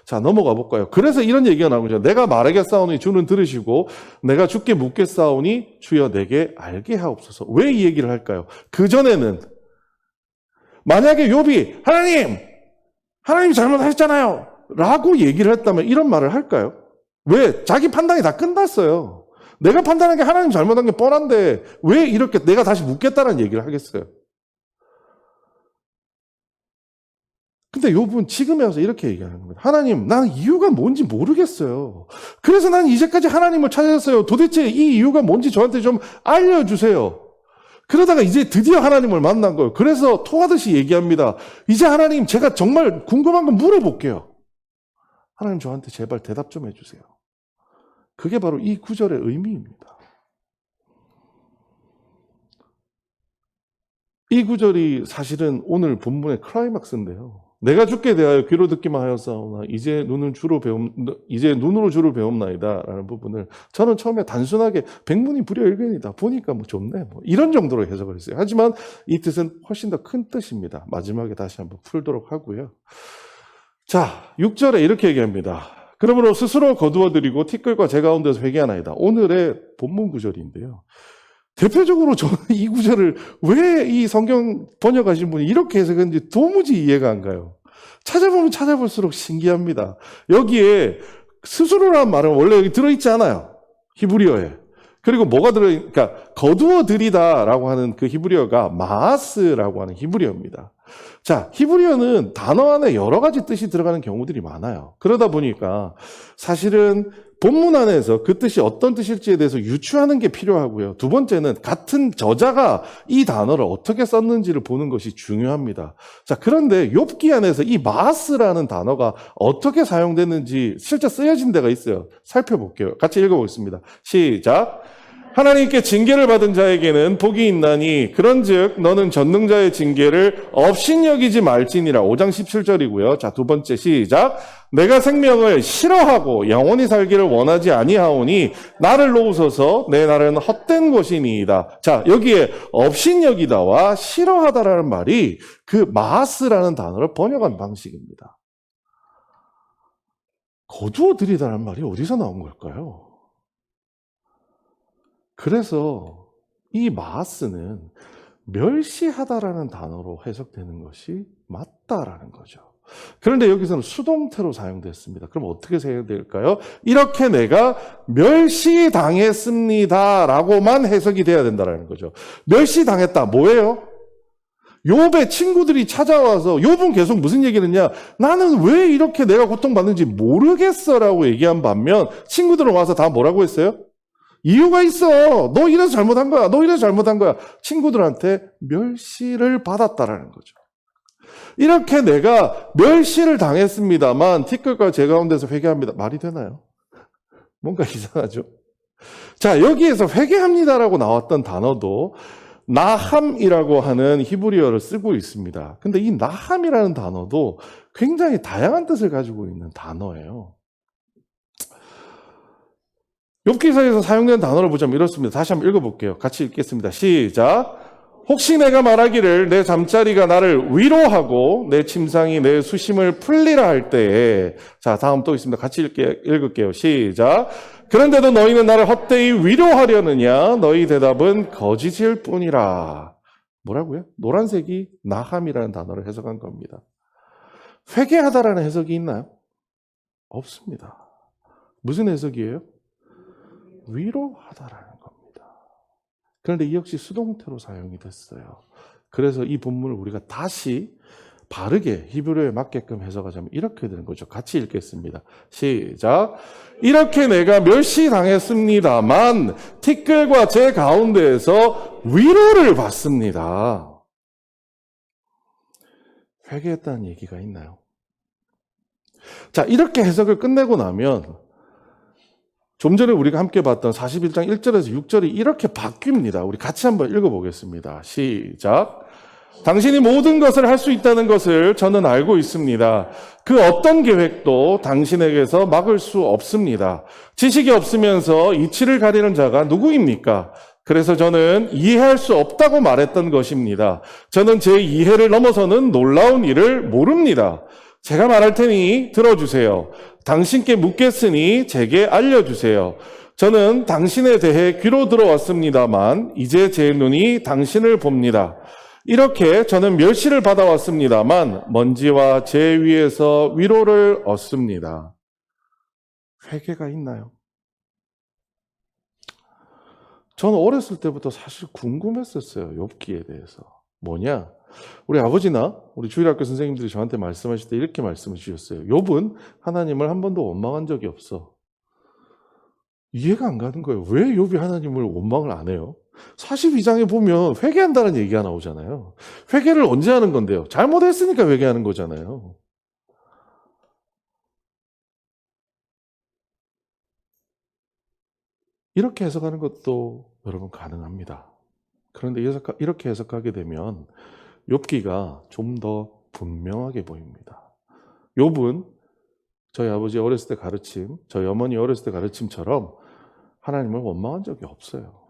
자, 넘어가 볼까요? 그래서 이런 얘기가 나오죠. 내가 말하겠사오니 주는 들으시고 내가 주께 묻겠사오니 주여 내게 알게 하옵소서. 왜 이 얘기를 할까요? 그전에는 만약에 욥이 하나님 잘못하셨잖아요 라고 얘기를 했다면 이런 말을 할까요? 왜? 자기 판단이 다 끝났어요. 내가 판단한 게 하나님 잘못한 게 뻔한데 왜 이렇게 내가 다시 묻겠다는 얘기를 하겠어요? 근데 욥은 지금에 와서 이렇게 얘기하는 겁니다. 하나님, 나는 이유가 뭔지 모르겠어요. 그래서 난 이제까지 하나님을 찾았어요. 도대체 이 이유가 뭔지 저한테 좀 알려주세요. 그러다가 이제 드디어 하나님을 만난 거예요. 그래서 토하듯이 얘기합니다. 이제 하나님, 제가 정말 궁금한 거 물어볼게요. 하나님 저한테 제발 대답 좀 해주세요. 그게 바로 이 구절의 의미입니다. 이 구절이 사실은 오늘 본문의 클라이막스인데요. 내가 주께 대하여 귀로 듣기만 하였사오나 이제 눈으로 주를 배움나이다라는 부분을 저는 처음에 단순하게 백문이 불여일견이다. 보니까 뭐 좋네. 뭐 이런 정도로 해석을 했어요. 하지만 이 뜻은 훨씬 더 큰 뜻입니다. 마지막에 다시 한번 풀도록 하고요. 자, 6절에 이렇게 얘기합니다. 그러므로 스스로 거두어드리고 티끌과 제 가운데서 회개하나이다. 오늘의 본문 구절인데요. 대표적으로 저는 이 구절을 왜 이 성경 번역하신 분이 이렇게 해석했는지 도무지 이해가 안 가요. 찾아보면 찾아볼수록 신기합니다. 여기에 스스로란 말은 원래 여기 들어있지 않아요. 히브리어에. 그리고 뭐가 그러니까 거두어들이다라고 하는 그 히브리어가 마하스라고 하는 히브리어입니다. 자, 히브리어는 단어 안에 여러 가지 뜻이 들어가는 경우들이 많아요. 그러다 보니까 사실은 본문 안에서 그 뜻이 어떤 뜻일지에 대해서 유추하는 게 필요하고요. 두 번째는 같은 저자가 이 단어를 어떻게 썼는지를 보는 것이 중요합니다. 자, 그런데 욥기 안에서 이 마하스라는 단어가 어떻게 사용됐는지 실제 쓰여진 데가 있어요. 살펴볼게요. 같이 읽어보겠습니다. 시작. 하나님께 징계를 받은 자에게는 복이 있나니 그런즉 너는 전능자의 징계를 업신여기지 말지니라. 5장 17절이고요. 자, 두 번째 시작. 내가 생명을 싫어하고 영원히 살기를 원하지 아니하오니 나를 놓으소서. 내 날은 헛된 것이니이다. 자, 여기에 업신여기다와 싫어하다라는 말이 그 마하스라는 단어를 번역한 방식입니다. 거두어들이다라는 말이 어디서 나온 걸까요? 그래서 이 마하스는 멸시하다라는 단어로 해석되는 것이 맞다라는 거죠. 그런데 여기서는 수동태로 사용됐습니다. 그럼 어떻게 사용될까요? 이렇게 내가 멸시당했습니다라고만 해석이 돼야 된다는 거죠. 멸시당했다 뭐예요? 욥의 친구들이 찾아와서 욥은 계속 무슨 얘기를 했냐? 나는 왜 이렇게 내가 고통받는지 모르겠어라고 얘기한 반면 친구들은 와서 다 뭐라고 했어요? 이유가 있어. 너 이래서 잘못한 거야. 너 이래서 잘못한 거야. 친구들한테 멸시를 받았다라는 거죠. 이렇게 내가 멸시를 당했습니다만 티끌과 제 가운데서 회개합니다. 말이 되나요? 뭔가 이상하죠? 자, 여기에서 회개합니다라고 나왔던 단어도 나함이라고 하는 히브리어를 쓰고 있습니다. 근데 이 나함이라는 단어도 굉장히 다양한 뜻을 가지고 있는 단어예요. 욥기서에서 사용된 단어를 보자면 이렇습니다. 다시 한번 읽어볼게요. 같이 읽겠습니다. 시작. 혹시 내가 말하기를 내 잠자리가 나를 위로하고 내 침상이 내 수심을 풀리라 할 때에, 자, 다음 또 있습니다. 같이 읽을게요. 시작. 그런데도 너희는 나를 헛되이 위로하려느냐? 너희 대답은 거짓일 뿐이라. 뭐라고요? 노란색이 나함이라는 단어를 해석한 겁니다. 회개하다라는 해석이 있나요? 없습니다. 무슨 해석이에요? 위로하다라는 겁니다. 그런데 이 역시 수동태로 사용이 됐어요. 그래서 이 본문을 우리가 다시 바르게 히브리어에 맞게끔 해석하자면 이렇게 되는 거죠. 같이 읽겠습니다. 시작. 이렇게 내가 멸시당했습니다만 티끌과 제 가운데에서 위로를 받습니다. 회개했다는 얘기가 있나요? 자, 이렇게 해석을 끝내고 나면 좀 전에 우리가 함께 봤던 41장 1절에서 6절이 이렇게 바뀝니다. 우리 같이 한번 읽어보겠습니다. 시작. 당신이 모든 것을 할 수 있다는 것을 저는 알고 있습니다. 그 어떤 계획도 당신에게서 막을 수 없습니다. 지식이 없으면서 이치를 가리는 자가 누구입니까? 그래서 저는 이해할 수 없다고 말했던 것입니다. 저는 제 이해를 넘어서는 놀라운 일을 모릅니다. 제가 말할 테니 들어주세요. 당신께 묻겠으니 제게 알려주세요. 저는 당신에 대해 귀로 들어왔습니다만 이제 제 눈이 당신을 봅니다. 이렇게 저는 멸시를 받아왔습니다만 먼지와 제 위에서 위로를 얻습니다. 회개가 있나요? 저는 어렸을 때부터 사실 궁금했었어요. 욥기에 대해서. 뭐냐? 우리 아버지나 우리 주일학교 선생님들이 저한테 말씀하실 때 이렇게 말씀해 주셨어요. 욥은 하나님을 한 번도 원망한 적이 없어. 이해가 안 가는 거예요. 왜 욥이 하나님을 원망을 안 해요? 42장에 보면 회개한다는 얘기가 나오잖아요. 회개를 언제 하는 건데요? 잘못했으니까 회개하는 거잖아요. 이렇게 해석하는 것도 여러분 가능합니다. 그런데 이렇게 해석하게 되면 욥기가 좀 더 분명하게 보입니다. 욥은 저희 아버지 어렸을 때 가르침, 저희 어머니 어렸을 때 가르침처럼 하나님을 원망한 적이 없어요.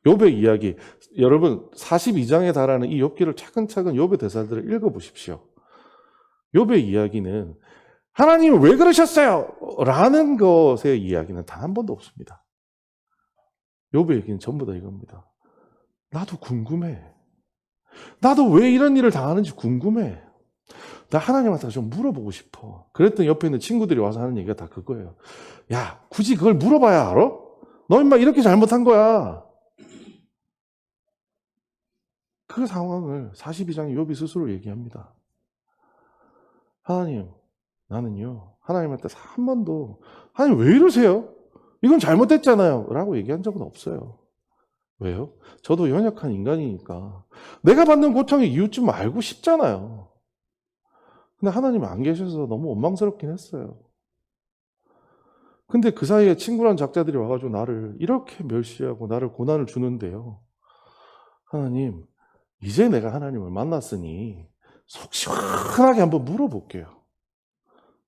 욥의 이야기, 여러분 42장에 달하는 이 욥기를 차근차근 욥의 대사들을 읽어보십시오. 욥의 이야기는 하나님 왜 그러셨어요? 라는 것의 이야기는 단 한 번도 없습니다. 욥의 얘기는 전부 다 이겁니다. 나도 궁금해. 나도 왜 이런 일을 당하는지 궁금해. 나 하나님한테 좀 물어보고 싶어. 그랬더니 옆에 있는 친구들이 와서 하는 얘기가 다 그거예요. 야, 굳이 그걸 물어봐야 알아? 너 임마 이렇게 잘못한 거야. 그 상황을 42장의 욥이 스스로 얘기합니다. 하나님, 나는요, 하나님한테 한 번도, 하나님 왜 이러세요? 이건 잘못됐잖아요. 라고 얘기한 적은 없어요. 왜요? 저도 연약한 인간이니까 내가 받는 고통의 이유 좀 알고 싶잖아요. 근데 하나님 안 계셔서 너무 원망스럽긴 했어요. 근데 그 사이에 친구란 작자들이 와가지고 나를 이렇게 멸시하고 나를 고난을 주는데요. 하나님, 이제 내가 하나님을 만났으니 속 시원하게 한번 물어볼게요.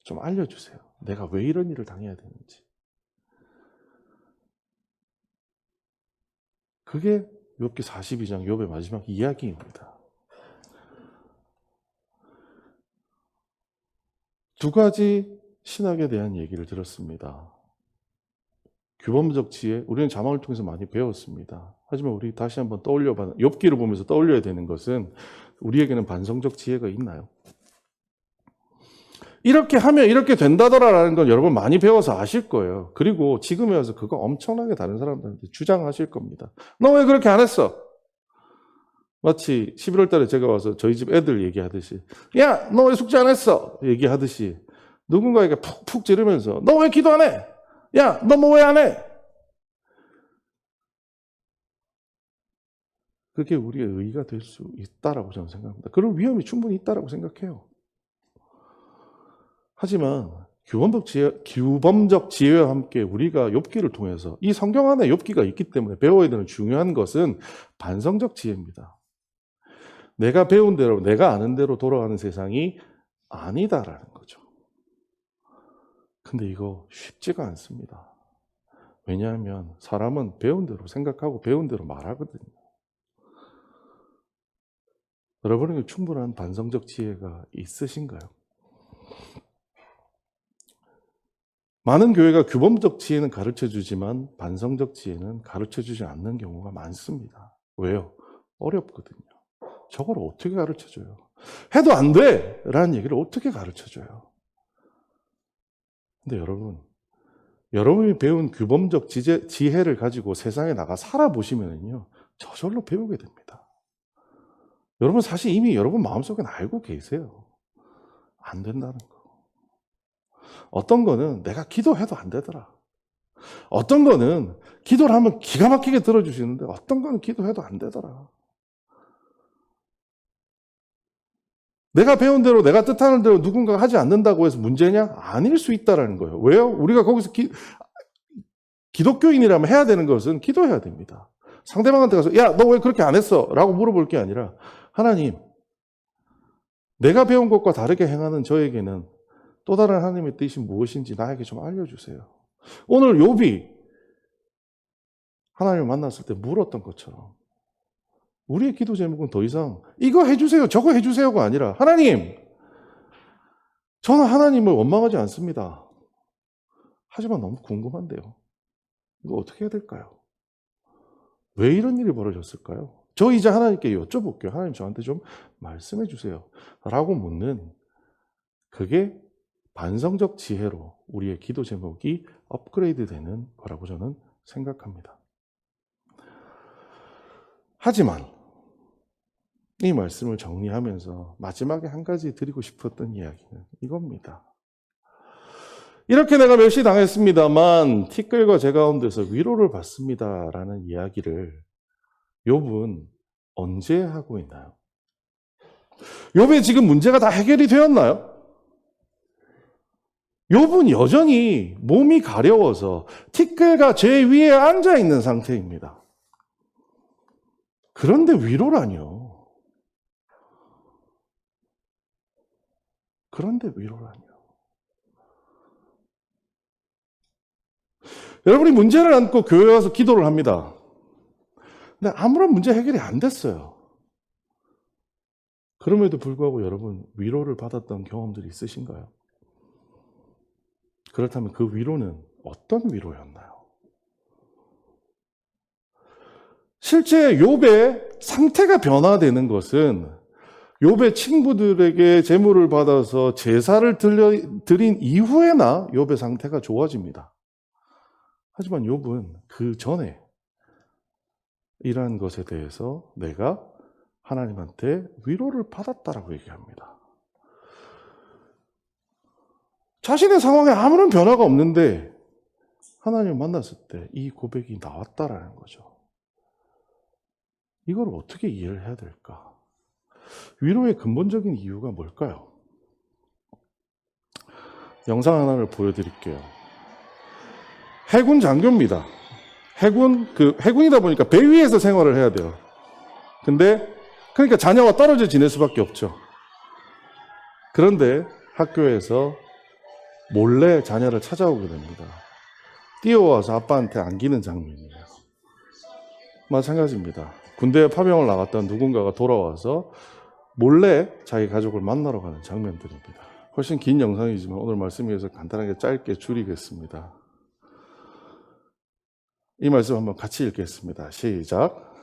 좀 알려주세요. 내가 왜 이런 일을 당해야 되는지. 그게 욥기 42장 욥의 마지막 이야기입니다. 두 가지 신학에 대한 얘기를 들었습니다. 규범적 지혜, 우리는 자막을 통해서 많이 배웠습니다. 하지만 우리 다시 한번 떠올려봐, 욥기를 보면서 떠올려야 되는 것은 우리에게는 반성적 지혜가 있나요? 이렇게 하면 이렇게 된다더라라는 건 여러분 많이 배워서 아실 거예요. 그리고 지금에 와서 그거 엄청나게 다른 사람들한테 주장하실 겁니다. 너 왜 그렇게 안 했어? 마치 11월 달에 제가 와서 저희 집 애들 얘기하듯이 야, 너 왜 숙제 안 했어? 얘기하듯이 누군가에게 푹푹 찌르면서 너 왜 기도 안 해? 야, 너 뭐 왜 안 해? 그게 우리의 의의가 될 수 있다라고 저는 생각합니다. 그럴 위험이 충분히 있다라고 생각해요. 하지만 규범적 지혜와 함께 우리가 욥기를 통해서 이 성경 안에 욥기가 있기 때문에 배워야 되는 중요한 것은 반성적 지혜입니다. 내가 배운 대로, 내가 아는 대로 돌아가는 세상이 아니다라는 거죠. 근데 이거 쉽지가 않습니다. 왜냐하면 사람은 배운 대로 생각하고 배운 대로 말하거든요. 여러분에게 충분한 반성적 지혜가 있으신가요? 많은 교회가 규범적 지혜는 가르쳐주지만 반성적 지혜는 가르쳐주지 않는 경우가 많습니다. 왜요? 어렵거든요. 저걸 어떻게 가르쳐줘요? 해도 안 돼! 라는 얘기를 어떻게 가르쳐줘요? 근데 여러분이 배운 규범적 지혜를 가지고 세상에 나가 살아보시면요, 저절로 배우게 됩니다. 여러분 사실 이미 여러분 마음속에는 알고 계세요. 안 된다는 거. 어떤 거는 내가 기도해도 안 되더라. 어떤 거는 기도를 하면 기가 막히게 들어주시는데 어떤 거는 기도해도 안 되더라. 내가 배운 대로 내가 뜻하는 대로 누군가가 하지 않는다고 해서 문제냐? 아닐 수 있다는 거예요. 왜요? 우리가 거기서 기독교인이라면 해야 되는 것은 기도해야 됩니다. 상대방한테 가서 야, 너 왜 그렇게 안 했어? 라고 물어볼 게 아니라 하나님, 내가 배운 것과 다르게 행하는 저에게는 또 다른 하나님의 뜻이 무엇인지 나에게 좀 알려주세요. 오늘 욥이 하나님을 만났을 때 물었던 것처럼 우리의 기도 제목은 더 이상 이거 해주세요, 저거 해주세요가 아니라 하나님, 저는 하나님을 원망하지 않습니다. 하지만 너무 궁금한데요. 이거 어떻게 해야 될까요? 왜 이런 일이 벌어졌을까요? 저 이제 하나님께 여쭤볼게요. 하나님 저한테 좀 말씀해 주세요. 라고 묻는 그게 반성적 지혜로 우리의 기도 제목이 업그레이드 되는 거라고 저는 생각합니다. 하지만 이 말씀을 정리하면서 마지막에 한 가지 드리고 싶었던 이야기는 이겁니다. 이렇게 내가 멸시 당했습니다만 티끌과 제 가운데서 위로를 받습니다라는 이야기를 욥은 언제 하고 있나요? 욥의 지금 문제가 다 해결이 되었나요? 욥은 여전히 몸이 가려워서 티끌과 죄 위에 앉아 있는 상태입니다. 그런데 위로라뇨. 그런데 위로라뇨. 여러분이 문제를 안고 교회 와서 기도를 합니다. 근데 아무런 문제 해결이 안 됐어요. 그럼에도 불구하고 여러분 위로를 받았던 경험들이 있으신가요? 그렇다면 그 위로는 어떤 위로였나요? 실제 욥의 상태가 변화되는 것은 욥의 친구들에게 제물을 받아서 제사를 드린 이후에나 욥의 상태가 좋아집니다. 하지만 욥은 그 전에 이러한 것에 대해서 내가 하나님한테 위로를 받았다라고 얘기합니다. 자신의 상황에 아무런 변화가 없는데 하나님을 만났을 때 이 고백이 나왔다라는 거죠. 이걸 어떻게 이해를 해야 될까? 위로의 근본적인 이유가 뭘까요? 영상 하나를 보여드릴게요. 해군 장교입니다. 해군이다 보니까 배 위에서 생활을 해야 돼요. 그러니까 자녀와 떨어져 지낼 수밖에 없죠. 그런데 학교에서 몰래 자녀를 찾아오게 됩니다. 뛰어와서 아빠한테 안기는 장면이에요. 마찬가지입니다. 군대에 파병을 나갔던 누군가가 돌아와서 몰래 자기 가족을 만나러 가는 장면들입니다. 훨씬 긴 영상이지만 오늘 말씀 위해서 간단하게 짧게 줄이겠습니다. 이 말씀 한번 같이 읽겠습니다. 시작.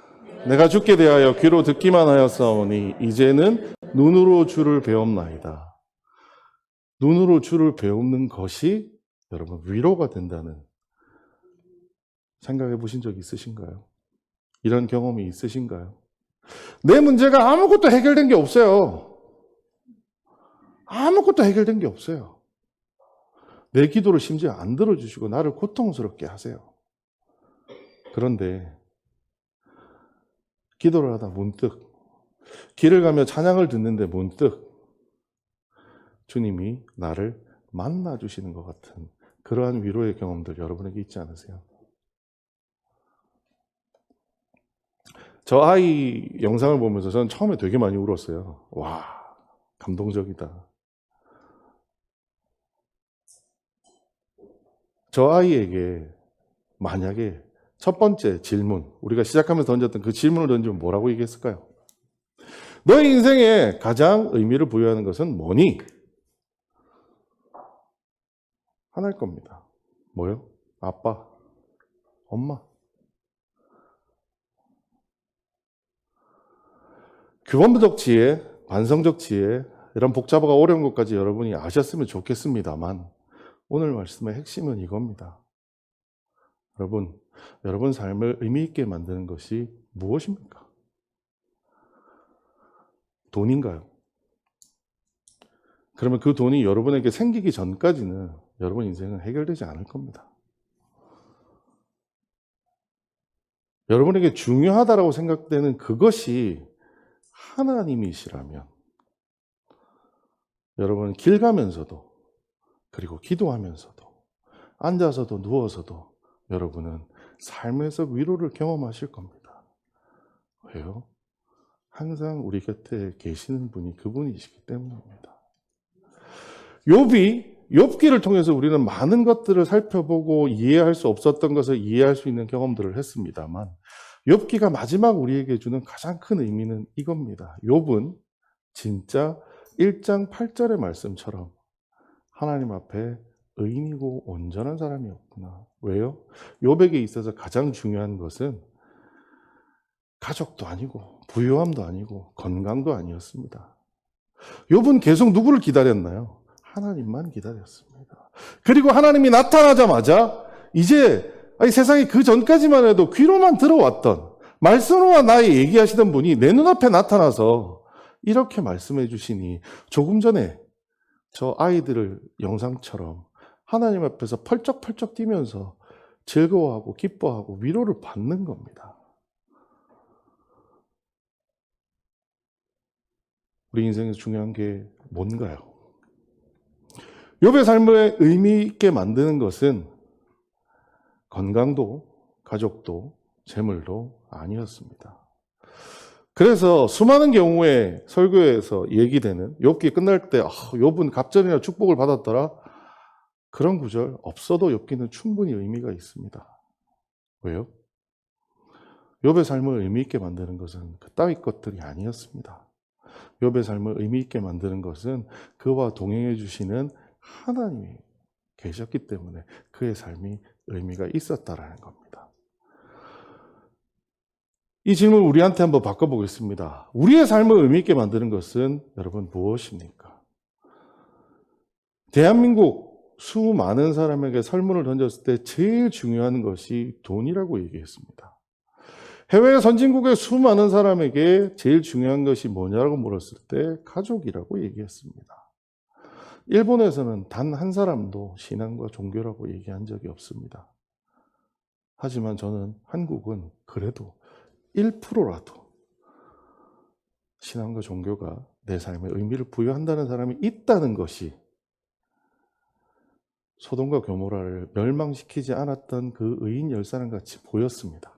내가 주께 대하여 귀로 듣기만 하였사오니 이제는 눈으로 주를 배움나이다. 눈으로 주를 배우는 것이 여러분 위로가 된다는 생각해 보신 적 있으신가요? 이런 경험이 있으신가요? 내 문제가 아무것도 해결된 게 없어요. 아무것도 해결된 게 없어요. 내 기도를 심지어 안 들어주시고 나를 고통스럽게 하세요. 그런데 기도를 하다 문득 길을 가며 찬양을 듣는데 문득 주님이 나를 만나주시는 것 같은 그러한 위로의 경험들 여러분에게 있지 않으세요? 저 아이 영상을 보면서 저는 처음에 되게 많이 울었어요. 와, 감동적이다. 저 아이에게 만약에 첫 번째 질문, 우리가 시작하면서 던졌던 그 질문을 던지면 뭐라고 얘기했을까요? 너의 인생에 가장 의미를 부여하는 것은 뭐니? 하나일 겁니다. 뭐요? 아빠, 엄마. 규범적 지혜, 반성적 지혜, 이런 복잡하고 어려운 것까지 여러분이 아셨으면 좋겠습니다만 오늘 말씀의 핵심은 이겁니다. 여러분 삶을 의미 있게 만드는 것이 무엇입니까? 돈인가요? 그러면 그 돈이 여러분에게 생기기 전까지는 여러분 인생은 해결되지 않을 겁니다. 여러분에게 중요하다고 생각되는 그것이 하나님이시라면 여러분 길 가면서도 그리고 기도하면서도 앉아서도 누워서도 여러분은 삶에서 위로를 경험하실 겁니다. 왜요? 항상 우리 곁에 계시는 분이 그분이시기 때문입니다. 욥기를 통해서 우리는 많은 것들을 살펴보고 이해할 수 없었던 것을 이해할 수 있는 경험들을 했습니다만 욥기가 마지막 우리에게 주는 가장 큰 의미는 이겁니다. 욥은 진짜 1장 8절의 말씀처럼 하나님 앞에 의인이고 온전한 사람이었구나. 왜요? 욥에게 있어서 가장 중요한 것은 가족도 아니고 부유함도 아니고 건강도 아니었습니다. 욥은 계속 누구를 기다렸나요? 하나님만 기다렸습니다. 그리고 하나님이 나타나자마자 이제 세상에 그 전까지만 해도 귀로만 들어왔던 말씀으로만 나의 얘기하시던 분이 내 눈앞에 나타나서 이렇게 말씀해 주시니 조금 전에 저 아이들을 영상처럼 하나님 앞에서 펄쩍펄쩍 뛰면서 즐거워하고 기뻐하고 위로를 받는 겁니다. 우리 인생에서 중요한 게 뭔가요? 욥의 삶을 의미 있게 만드는 것은 건강도 가족도 재물도 아니었습니다. 그래서 수많은 경우에 설교에서 얘기되는 욥기 끝날 때 욥은 갑절이나 축복을 받았더라, 그런 구절 없어도 욥기는 충분히 의미가 있습니다. 왜요? 욥의 삶을 의미 있게 만드는 것은 그따위 것들이 아니었습니다. 욥의 삶을 의미 있게 만드는 것은 그와 동행해 주시는 하나님이 계셨기 때문에 그의 삶이 의미가 있었다라는 겁니다. 이 질문을 우리한테 한번 바꿔보겠습니다. 우리의 삶을 의미 있게 만드는 것은 여러분 무엇입니까? 대한민국 수많은 사람에게 설문을 던졌을 때 제일 중요한 것이 돈이라고 얘기했습니다. 해외 선진국의 수많은 사람에게 제일 중요한 것이 뭐냐고 물었을 때 가족이라고 얘기했습니다. 일본에서는 단 한 사람도 신앙과 종교라고 얘기한 적이 없습니다. 하지만 저는 한국은 그래도 1%라도 신앙과 종교가 내 삶에 의미를 부여한다는 사람이 있다는 것이 소돔과 고모라를 멸망시키지 않았던 그 의인 10사람 같이 보였습니다.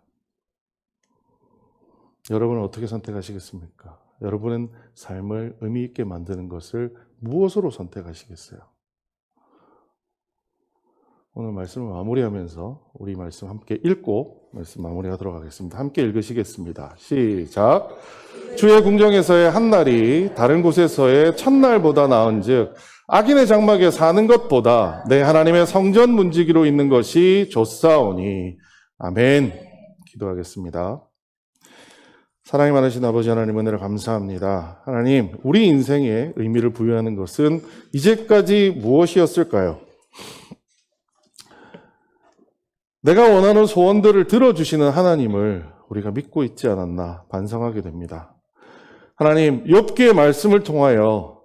여러분은 어떻게 선택하시겠습니까? 여러분은 삶을 의미 있게 만드는 것을 무엇으로 선택하시겠어요? 오늘 말씀을 마무리하면서 우리 말씀 함께 읽고 말씀 마무리하도록 하겠습니다. 함께 읽으시겠습니다. 시작. 주의 궁정에서의 한 날이 다른 곳에서의 첫날보다 나은즉 악인의 장막에 사는 것보다 내 하나님의 성전 문지기로 있는 것이 좋사오니. 아멘. 기도하겠습니다. 사랑이 많으신 아버지 하나님, 은혜를 감사합니다. 하나님, 우리 인생에 의미를 부여하는 것은 이제까지 무엇이었을까요? 내가 원하는 소원들을 들어주시는 하나님을 우리가 믿고 있지 않았나 반성하게 됩니다. 하나님, 욥기의 말씀을 통하여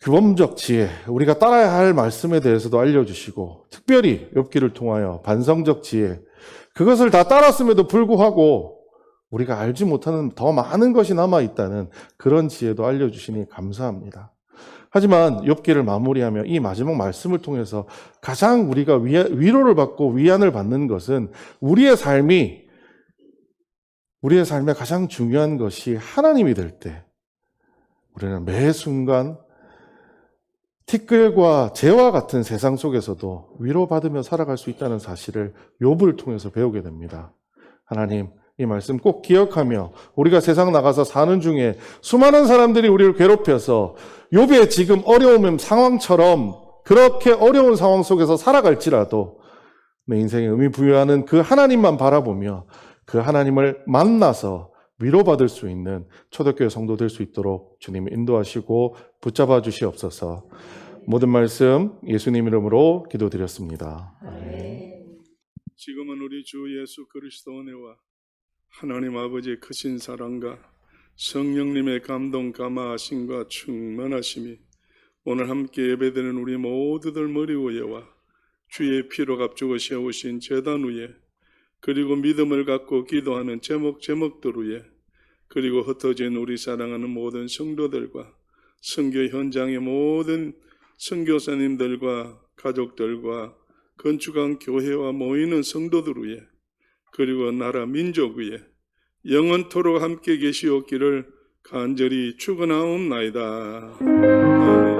규범적 지혜, 우리가 따라야 할 말씀에 대해서도 알려주시고, 특별히 욥기를 통하여 반성적 지혜, 그것을 다 따랐음에도 불구하고 우리가 알지 못하는 더 많은 것이 남아있다는 그런 지혜도 알려주시니 감사합니다. 하지만 욥기를 마무리하며 이 마지막 말씀을 통해서 가장 우리가 위로를 받고 위안을 받는 것은 우리의 삶에 가장 중요한 것이 하나님이 될 때 우리는 매 순간 티끌과 재와 같은 세상 속에서도 위로받으며 살아갈 수 있다는 사실을 욥을 통해서 배우게 됩니다. 하나님, 이 말씀 꼭 기억하며 우리가 세상 나가서 사는 중에 수많은 사람들이 우리를 괴롭혀서 욥의 지금 어려운 상황처럼 그렇게 어려운 상황 속에서 살아갈지라도 내 인생에 의미 부여하는 그 하나님만 바라보며 그 하나님을 만나서 위로받을 수 있는 초대교회 성도 될 수 있도록 주님이 인도하시고 붙잡아 주시옵소서. 모든 말씀 예수님 이름으로 기도드렸습니다. 지금은 우리 주 예수 그리스도 은혜와 하나님 아버지의 크신 사랑과 성령님의 감동 감화하심과 충만하심이 오늘 함께 예배드리는 우리 모두들 머리 위에와 주의 피로 값주고 세우신 제단 위에, 그리고 믿음을 갖고 기도하는 제목들 위에, 그리고 흩어진 우리 사랑하는 모든 성도들과 선교 현장의 모든 선교사님들과 가족들과 건축한 교회와 모이는 성도들 위에, 그리고 나라 민족 위에 영원토록 함께 계시옵기를 간절히 축원하옵나이다. 아멘.